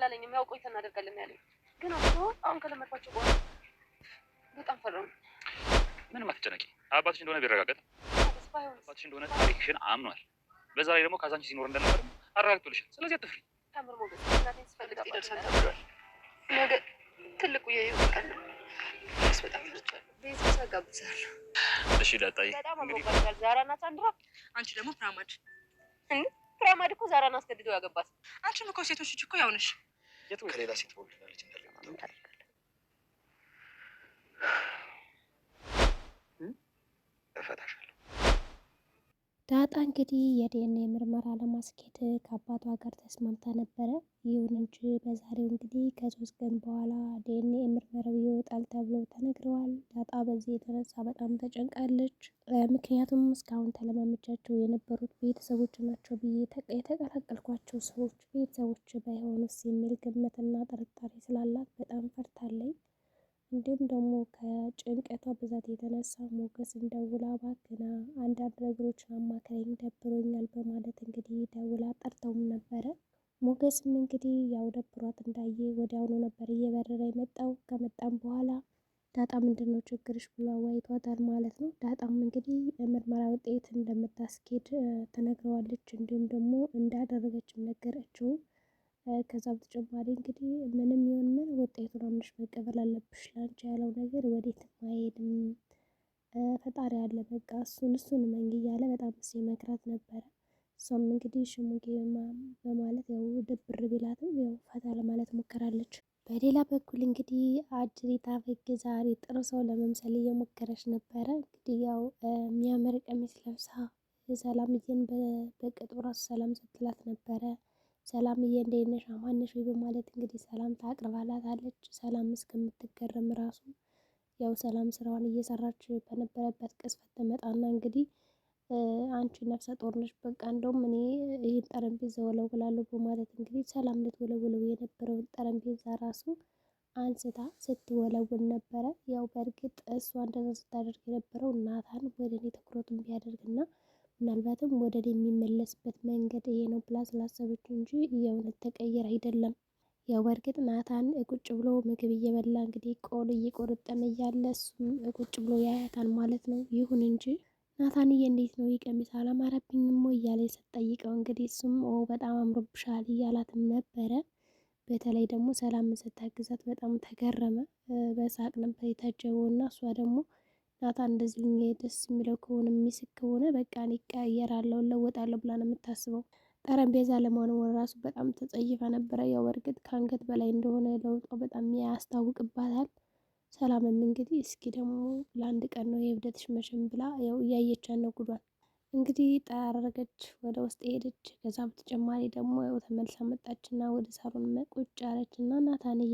አላለኝም። ያው ቆይተን እናደርጋለን ያለኝ ግን አሁን ከለመድኳቸው በኋላ በጣም ፈራሁ። ምንም አትጨነቂ። አባትሽ እንደሆነ ቢረጋገጥ አባትሽ እንደሆነ ታሪክሽን አምኗል። በዛ ላይ ደግሞ ካዛንቺ ሲኖር እንደነበር አረጋግጦልሻል። ስለዚህ አትፍሪ። ታምር ሞገስ እናቴን ስፈልግ ይደርሳል ተብሏል። ነገ ትልቁ የህይወት ቀን ነው። በጣም ፈርቻለሁ። ቤተሰብ ጋብዛለሁ። እሺ ዳጣዬ፣ በጣም አምሮባታል። ዛራና ሳንድራ፣ አንቺ ደግሞ ፕራማድ። ፕራማድ እኮ ዛራን አስገድዶ ያገባት። አንቺም እኮ ሴቶች እኮ ያው ነሽ። ከሌላ ሴት ወልዳለች እንዳለ እፈታሻለሁ። ዳጣ እንግዲህ የዲኤንኤ ምርመራ ለማስኬድ ከአባቷ ጋር ተስማምታ ነበረ። ይሁን እንጂ በዛሬው እንግዲህ ከ3 ቀን በኋላ ዲኤንኤ ምርመራው ይወጣል ተብሎ ተነግረዋል። ዳጣ በዚህ የተነሳ በጣም ተጨንቃለች። ምክንያቱም እስካሁን ተለማመቻቸው የነበሩት ቤተሰቦች ናቸው ብዬ የተቀላቀልኳቸው ሰዎች ቤተሰቦች ባይሆኑስ የሚል ግምትና ጥርጣሬ ስላላት በጣም ፈርታለች። እንዲሁም ደግሞ ከጭንቀቷ ብዛት የተነሳ ሞገስን ደውላ እባክህና አንዳንድ ነገሮችን አማክረኝ ደብሮኛል በማለት እንግዲህ ደውላ ጠርተውም ነበረ። ሞገስም እንግዲህ ያው ደብሯት እንዳየ ወዲያውኑ ነበር እየበረረ የመጣው። ከመጣም በኋላ ዳጣ ምንድን ነው ችግርሽ ብሎ አዋይቷታል ማለት ነው። ዳጣም እንግዲህ ምርመራ ውጤት እንደምታስኬድ ተነግረዋለች። እንዲሁም ደግሞ እንዳደረገችም ነገረችው። ከዛ በተጨማሪ እንግዲህ ምንም ይሁን ምን ውጤቱን አምነሽ መቀበል አለብሽ። ላንቺ ያለው ነገር ወዴትም አይሄድም፣ ፈጣሪ አለ፣ በቃ እሱን መኝ እያለ በጣም ሲመክራት ነበረ። እሷም እንግዲህ ሽሙጌ በማለት ያው ድብር ቢላትም ያው ፈታ ለማለት ሞከራለች። በሌላ በኩል እንግዲህ አጅሪት አበጌ ዛሬ ጥሩ ሰው ለመምሰል እየሞከረች ነበረ። እንግዲህ ያው የሚያምር ቀሚስ ለብሳ ሰላምዬን በቅጡ ራሱ ሰላም ስትላት ነበረ። ሰላምዬ እንዴት ነሽ አማን ነሽ ወይ በማለት እንግዲህ ሰላምታ አቅርባላታለች። ሰላም እስከምትገረም ራሱ ያው ሰላም ስራዋን እየሰራች በነበረበት ቅጽበት ትመጣና እንግዲህ አንቺ ነፍሰ ጡር ነሽ፣ በቃ እንደውም እኔ ይህን ጠረጴዛ ወለውላለሁ በማለት እንግዲህ ሰላም ልትወለውለው የነበረውን ጠረጴዛ ራሱ አንስታ ስትወለውል ነበረ። ያው በእርግጥ እሷ እንደዛ ስታደርግ የነበረው ናታን ወደ እኔ ትኩረቱን ቢያደርግና ምናልባትም ወደ እኔ የሚመለስበት መንገድ ይሄ ነው ብላ ስላሰበች እንጂ የእውነት ተቀየር አይደለም። ያው በእርግጥ ናታን ቁጭ ብሎ ምግብ እየበላ እንግዲህ ቆሎ እየቆረጠመ እያለ እሱም ቁጭ ብሎ ያያታል ማለት ነው። ይሁን እንጂ ናታንዬ እንዴት ነው ቀሚስ አላማረብኝም እያለ ስትጠይቀው እንግዲህ እሱም በጣም አምሮብሻል እያላትም ነበረ። በተለይ ደግሞ ሰላምን ስታግዛት በጣም ተገረመ። በሳቅ ነበር የታጀበው እና እሷ ደግሞ ናታን እንደዚህ ደስ የሚለው ከሆነ የሚስቅ ከሆነ በቃ እኔ እቀያየራለሁ እለወጣለሁ ብላ ነው የምታስበው። ጠረጴዛ ለመሆን ራሱ በጣም ተጸይፋ ነበረ። ያው በእርግጥ ከአንገት በላይ እንደሆነ ለውጧ በጣም ያስታውቅባታል። ሰላምም እንግዲህ እስኪ ደግሞ ለአንድ ቀን ነው የእብደትሽ መቼም ብላ ያው እያየቻት ነው ጉዷን። እንግዲህ ጠራረገች፣ ወደ ውስጥ ሄደች። ከዛ በተጨማሪ ደግሞ ያው ተመልሳ መጣችና ወደ ሳሎን ቁጭ አለች እና ናታንዬ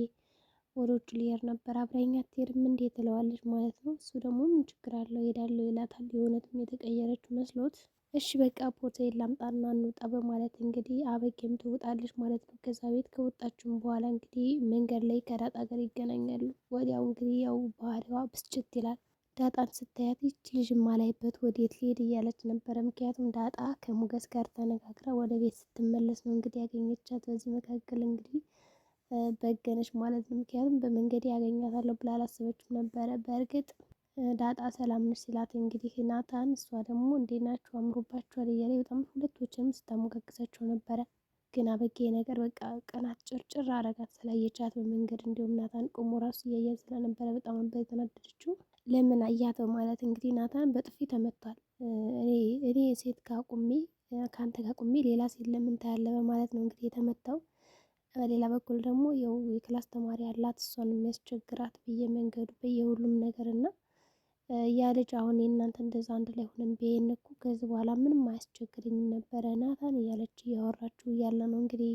ወደ ውጭ ሊሄድ ነበር አብረኸኝ አትሄድም እንዴ ትለዋለች ማለት ነው። እሱ ደግሞ ምን ችግር አለው እሄዳለሁ ይላታል። የእውነትም የተቀየረች መስሎት እሺ በቃ ፖርታዬን ላምጣና እንውጣ በማለት እንግዲህ አበጌም ትወጣለች ማለት ነው። ከዛ ቤት ከወጣችም በኋላ እንግዲህ መንገድ ላይ ከዳጣ ጋር ይገናኛሉ። ወዲያው እንግዲህ ያው ባህሪዋ ብስጭት ይላል። ዳጣን ስታያት ይች ልጅ ማላይበት ወዴት ሊሄድ እያለች ነበረ። ምክንያቱም ዳጣ ከሞገስ ጋር ተነጋግራ ወደ ቤት ስትመለስ ነው እንግዲህ ያገኘቻት። በዚህ መካከል እንግዲህ በገነች ማለት ነው። ምክንያቱም በመንገድ ያገኛታለሁ ብላ አላሰበችም ነበረ። በእርግጥ ዳጣ ሰላም ነች ሲላት እንግዲህ ናታን እሷ ደግሞ እንዴት ናችሁ አምሮባችኋል እያለ በጣም ሁለቶችንም ስታሞጋግሳቸው ነበረ። ግን አበጌ ነገር በቃ ቀናት ጭርጭር አረጋት ስላየቻት በመንገድ። እንዲሁም ናታን ቆሞ ራሱ እያያት ስለነበረ በጣም ነበር የተናደደችው። ለምን አያት በማለት እንግዲህ ናታን በጥፊ ተመቷል። እኔ ሴት ጋር ቁሜ ከአንተ ጋር ቁሜ ሌላ ሴት ለምን ታያለ በማለት ነው እንግዲህ የተመታው። በሌላ በኩል ደግሞ ያው የክላስ ተማሪ ያላት እሷን የሚያስቸግራት በየመንገዱ በየሁሉም ነገር እና ያ ልጅ አሁን የእናንተ እንደዛ አንድ ላይ ሆነን ቢሄን እኮ ከዚህ በኋላ ምንም አያስቸግረኝም ነበረ ናታን እያለች እያወራችው እያለ ነው እንግዲህ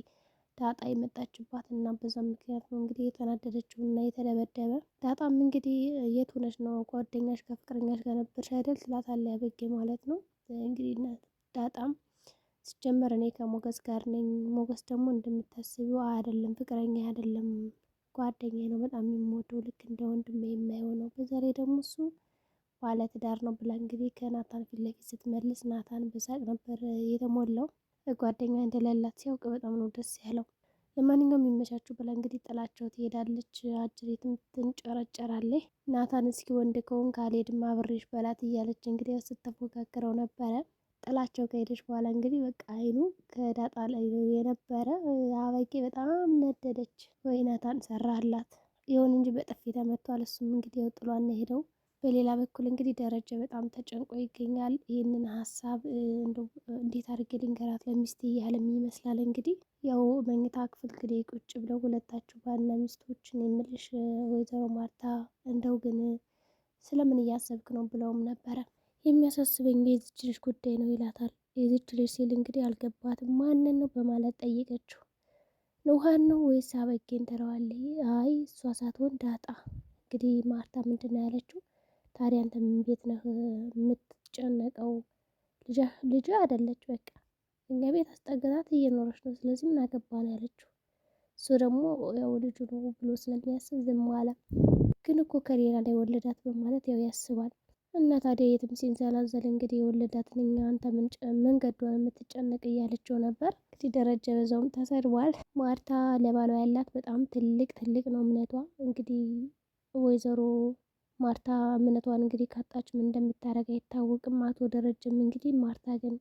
ዳጣ የመጣችባት እና በዛ ምክንያት ነው እንግዲህ የተናደደችው እና የተደበደበ። ዳጣም እንግዲህ የት ሆነች ነው ጓደኛሽ ጋር ፍቅረኛሽ ጋር ነበርሽ አይደል ትላታለች አበጌ ማለት ነው። እንግዲህ ዳጣም ሲጀመር እኔ ከሞገስ ጋር ነኝ። ሞገስ ደግሞ እንደምታስቢው አይደለም፣ ፍቅረኛ አይደለም፣ ጓደኛ ነው። በጣም የሚወደው ልክ እንደ ወንድሜ የማይሆነው በዛ ላይ ደግሞ እሱ ባለ ትዳር ነው ብላ እንግዲህ ከናታን ፊት ለፊት ስትመልስ ናታን በሳቅ ነበር የተሞላው። ጓደኛ እንደሌላት ሲያውቅ በጣም ነው ደስ ያለው። ለማንኛውም የሚመቻችሁ ብላ እንግዲህ ጥላቸው ትሄዳለች። አጅሬትም ትንጨረጨራለች። ናታን እስኪ ወንድ ከሆንክ ካልሄድም አብሬሽ በላት እያለች እንግዲህ ስትፎካከረው ነበረ። ጥላቸው ከሄደች በኋላ እንግዲህ በቃ አይኑ ከዳጣ ላይ የነበረ አበቄ በጣም ነደደች። ወይ ናታን ሰራላት። ይሁን እንጂ በጥፊ ተመቷል። እሱም እንግዲህ ጥሏን ነው ሄደው። በሌላ በኩል እንግዲህ ደረጀ በጣም ተጨንቆ ይገኛል። ይህንን ሀሳብ እንዴት አድርጌ ልንገራት ለሚስቴ እያለም ይመስላል። እንግዲህ ያው መኝታ ክፍል እንግዲህ ቁጭ ብለው ሁለታችሁ ባልና ሚስቶችን የምልሽ ወይዘሮ ማርታ እንደው ግን ስለምን እያሰብክ ነው ብለውም ነበረ። የሚያሳስበኝ የዚች ልጅ ጉዳይ ነው ይላታል። የዚች ልጅ ሲል እንግዲህ አልገባትም። ማንን ነው በማለት ጠየቀችው። ውሃን ነው ወይስ አበጌን ትለዋለች። አይ እሷ ሳትሆን ዳጣ። እንግዲህ ማርታ ምንድን ነው ያለችው? ታዲያ አንተ ምን ቤት ነህ የምትጨነቀው? ልጅ አይደለች በቃ እኛ ቤት አስጠግታት እየኖረች ነው። ስለዚህ ምን አገባ ነው ያለችው። እሱ ደግሞ ያው ልጁ ነው ብሎ ስለሚያስብ ዝም አለ። ግን እኮ ከሌላ ላይ ወለዳት በማለት ያው ያስባል። እና ታዲያ የትም ሲንዘላዘል እንግዲህ የወለዳትን እኛ አንተ መንገዷን የምትጨነቅ እያለችው ነበር። እንግዲህ ደረጀ በዛውም ተሰድቧል። ማርታ ለባሏ ያላት በጣም ትልቅ ነው እምነቷ። እንግዲህ ወይዘሮ ማርታ እምነቷን እንግዲህ ካጣች ምን እንደምታደርግ አይታወቅም። አቶ ደረጀም እንግዲህ ማርታ ግን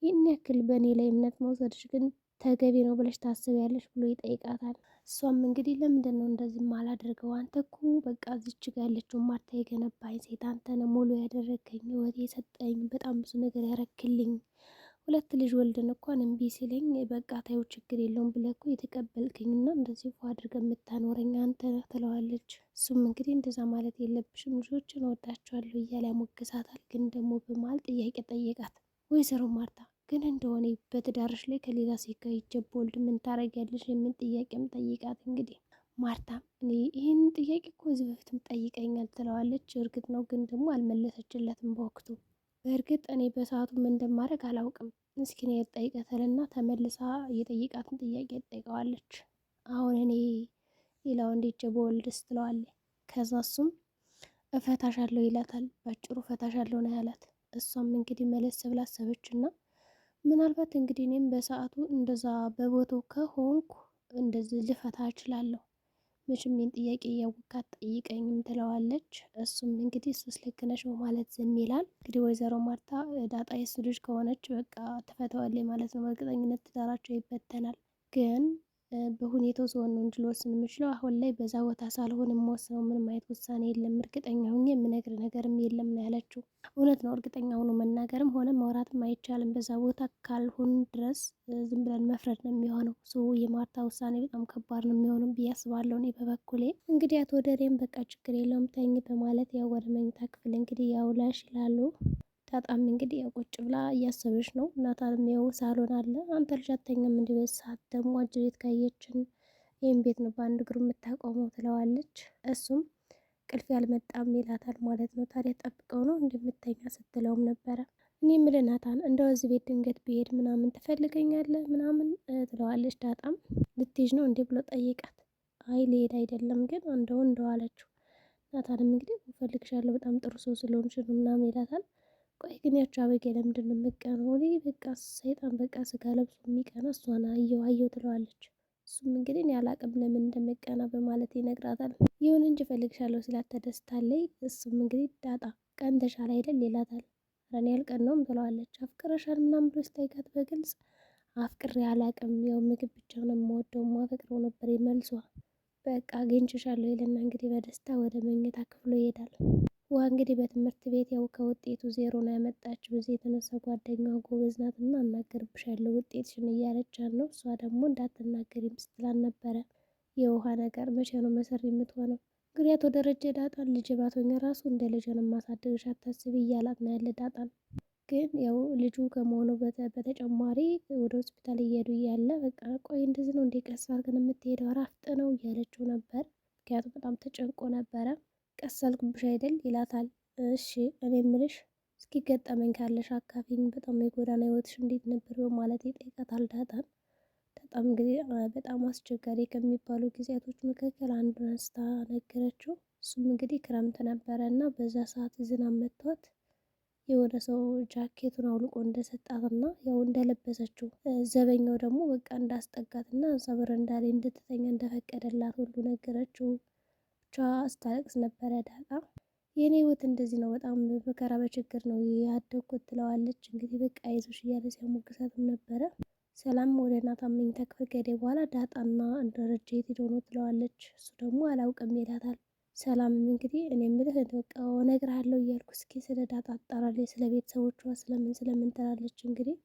ይህን ያክል በእኔ ላይ እምነት መውሰድሽ ግን ተገቢ ነው ብለሽ ታስቢያለሽ ብሎ ይጠይቃታል። እሷም እንግዲህ ለምንድን ነው እንደዚህ ማላደርገው? አንተ እኮ በቃ እዚች ጋ ያለችው ማርታ የገነባኝ ሴት አንተ ነህ፣ ሙሉ ያደረገኝ፣ ህይወት የሰጠኝ፣ በጣም ብዙ ነገር ያረክልኝ። ሁለት ልጅ ወልድን እንኳን እምቢ ሲለኝ በቃ ታየው ችግር የለውም ብለህ እኮ የተቀበልክኝ እና እንደዚህ እኮ አድርገህ የምታኖረኝ አንተ ነህ ትለዋለች። እሱም እንግዲህ እንደዛ ማለት የለብሽም ልጆችን እወዳቸዋለሁ እያለ ያሞግሳታል። ግን ደግሞ በመሀል ጥያቄ ጠየቃት። ወይዘሮ ማርታ ግን እንደሆነ በትዳርሽ ላይ ከሌላ ሴት ጋር ይጀብ ወልድ ምን ታረጊያለሽ? የሚል ጥያቄም ጠይቃት። እንግዲህ ማርታም እኔ ይህን ጥያቄ እኮ እዚህ በፊትም ጠይቀኛል ትለዋለች። እርግጥ ነው ግን ደግሞ አልመለሰችለትም በወቅቱ። በእርግጥ እኔ በሰዓቱ ምን እንደማድረግ አላውቅም። እስኪ እኔ ጠይቀተልና ተመልሳ የጠይቃትን ጥያቄ ትጠይቀዋለች። አሁን እኔ ሌላ ወንድ ጀብ ወልድስ ትለዋለች። ከዛ እሱም እፈታሻለሁ ይላታል። ባጭሩ እፈታሻለሁ ነው ያላት። እሷም እንግዲህ መለስ ብላ አሰበችና ምናልባት እንግዲህ እኔም በሰዓቱ እንደዛ በቦታው ከሆንኩ እንደዚህ ልፈታ እችላለሁ፣ መቼም ይህን ጥያቄ እያወቃት ጠይቀኝም ትለዋለች። እሱም እንግዲህ እሱስ ልክ ነሽ በማለት ዝም ይላል። እንግዲህ ወይዘሮ ማርታ ዳጣ የሱ ልጅ ከሆነች በቃ ትፈተዋለች ማለት ነው። በእርግጠኝነት ትዳራቸው ይበተናል። ግን በሁኔታው ሲሆን ነው እንጂ ልወስን የምችለው አሁን ላይ በዛ ቦታ ሳልሆን የምወስነው ምንም አይነት ውሳኔ የለም፣ እርግጠኛ ሁኜ የምነግር ነገርም የለም ነው ያለችው። እውነት ነው፣ እርግጠኛ ሆኖ መናገርም ሆነ ማውራትም አይቻልም። በዛ ቦታ ካልሆን ድረስ ዝም ብለን መፍረድ ነው የሚሆነው። የማርታ ውሳኔ በጣም ከባድ ነው የሚሆነው ብዬ አስባለሁ። እኔ በበኩሌ እንግዲህ አቶ ደሬም በቃ ችግር የለውም ተኝ በማለት ያው ወደ መኝታ ክፍል እንግዲህ ያውላሽ ይላሉ። ዳጣም እንግዲህ ያው ቁጭ ብላ እያሰበች ነው። ናታንም ያው ሳሎን አለ። አንተ ልጅ አተኛም እንዲህ በዚህ ሰዓት ደግሞ አጅሬት ካየችን ይህም ቤት ነው በአንድ እግሩ የምታቆመው ትለዋለች። እሱም ቅልፍ ያልመጣም ይላታል ማለት ነው። ታዲያ ጠብቀው ነው እንደምተኛ ስትለውም ነበረ። እኔ የምልህ ናታን እንደው እዚህ ቤት ድንገት ብሄድ ምናምን ትፈልገኛለህ ምናምን ትለዋለች። ዳጣም ልትሄጂ ነው እንዴ ብሎ ጠይቃት። አይ ልሄድ አይደለም ግን እንደው አለችው። ናታንም እንግዲህ እፈልግሻለሁ በጣም ጥሩ ሰው ስለሆንሽ ነው ምናምን ይላታል። ቆይ ግን ያቸው አበጌ ለምንድን ነው የምትቀነው? እኔ በቃ ሰይጣን በቃ ስጋ ለብሶ የሚቀና እሷን አየው ትለዋለች። እሱም እንግዲህ እኔ አላቅም ለምን እንደምቀና በማለት ይነግራታል። ይሁን እንጂ እፈልግሻለሁ ስላት ተደስታለች። እሱም እንግዲህ ዳጣ ቀንተሻል አይደል ይላታል። ኧረ እኔ አልቀናውም ትለዋለች። አፍቅረሻል ምናምን ብሎ ሲጠይቃት በግልጽ አፍቅሬ አላቅም ያው ምግብ ብቻ ነው የምወደው ማፈቅረው ነበር መልሷ። በቃ አግኝቼሻለሁ ይልና እንግዲህ በደስታ ወደ መኝታ ክፍሉ ይሄዳል። ውሃ እንግዲህ በትምህርት ቤት ያው ከውጤቱ 0 ነው ያመጣችው። በዚህ የተነሳ ጓደኛዋ ጎበዝ ናት እና እናገርብሻለሁ ውጤትሽን እያለቻት ነው። እሷ ደግሞ እንዳትናገሪም ስትላን ነበረ። የውሃ ነገር መቼ ነው መሰሪ የምትሆነው? እንግዲህ አቶ ደረጀ ዳጣን ልጅ ባቶኛ ራሱ እንደ ልጅ ነው ማሳደግሽ አታስቢ እያላት ነው ያለ ዳጣን። ግን ያው ልጁ ከመሆኑ በተጨማሪ ወደ ሆስፒታል እየሄዱ እያለ በቃ ቆይ እንደዚህ ነው እንዴ ቀስ አድርገን የምትሄደው አራፍጥ ነው እያለችው ነበር። ምክንያቱም በጣም ተጨንቆ ነበረ። ቀስ አልኩብሽ አይደል ይላታል። እሺ እኔ ምልሽ እስኪ ገጠመኝ ካለሽ አካፊኝ፣ በጣም የጎዳና ህይወትሽ እንዴት ነበር በማለት ይጠይቃታል ዳጣን። በጣም እንግዲህ በጣም አስቸጋሪ ከሚባሉ ጊዜያቶች መካከል አንዱን አንስታ ነገረችው። እሱም እንግዲህ ክረምት ነበረ እና በዛ ሰዓት ዝናብ መቷት የሆነ ሰው ጃኬቱን አውልቆ እንደሰጣትና ያው እንደለበሰችው ዘበኛው ደግሞ በቃ እንዳስጠጋትና እዛ በረንዳ ላይ እንድትተኛ እንደፈቀደላት ሁሉ ነገረችው። ብቻ ስታለቅስ ነበረ ዳጣ። የኔ ህይወት እንደዚህ ነው፣ በጣም በመከራ በችግር ነው ያደግኩት ትለዋለች። እንግዲህ በቃ አይዞሽ እያለ ሲያሞግሳትም ነበረ። ሰላም ወደ ናታን መኝታ ክፍል ከሄደ በኋላ ዳጣና ደረጀ የት ሄደው ነው ትለዋለች። እሱ ደግሞ አላውቅም ይላታል። ሰላምም እንግዲህ እኔ የምልህ በቃ እነግርሃለሁ እያልኩ እስኪ ስለ ዳጣ አጣራለች፣ ስለ ቤተሰቦቿ ስለምን ትላለች። እንግዲህ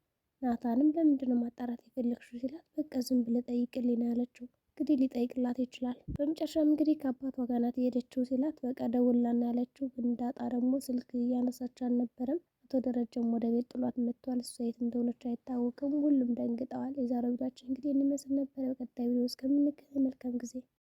ናታንም ለምንድን ነው ማጣራት የፈለግሽው ሲላት በቃ ዝም ብለህ ጠይቅልኝ ነው ያለችው። እንግዲህ ሊጠይቅላት ይችላል። በመጨረሻም እንግዲህ ከአባቷ ጋር ናት የሄደችው ሲላት በቃ ደውላና ያለችው፣ ግን ዳጣ ደግሞ ስልክ እያነሳች አልነበረም። አቶ ደረጀም ወደ ቤት ጥሏት መጥቷል። እሷ የት እንደሆነች አይታወቅም። ሁሉም ደንግጠዋል። የዛሬው ቪዲዮአችን እንግዲህ እንመስል ነበር። በቀጣይ ቪዲዮ እስከምንገናኝ መልካም ጊዜ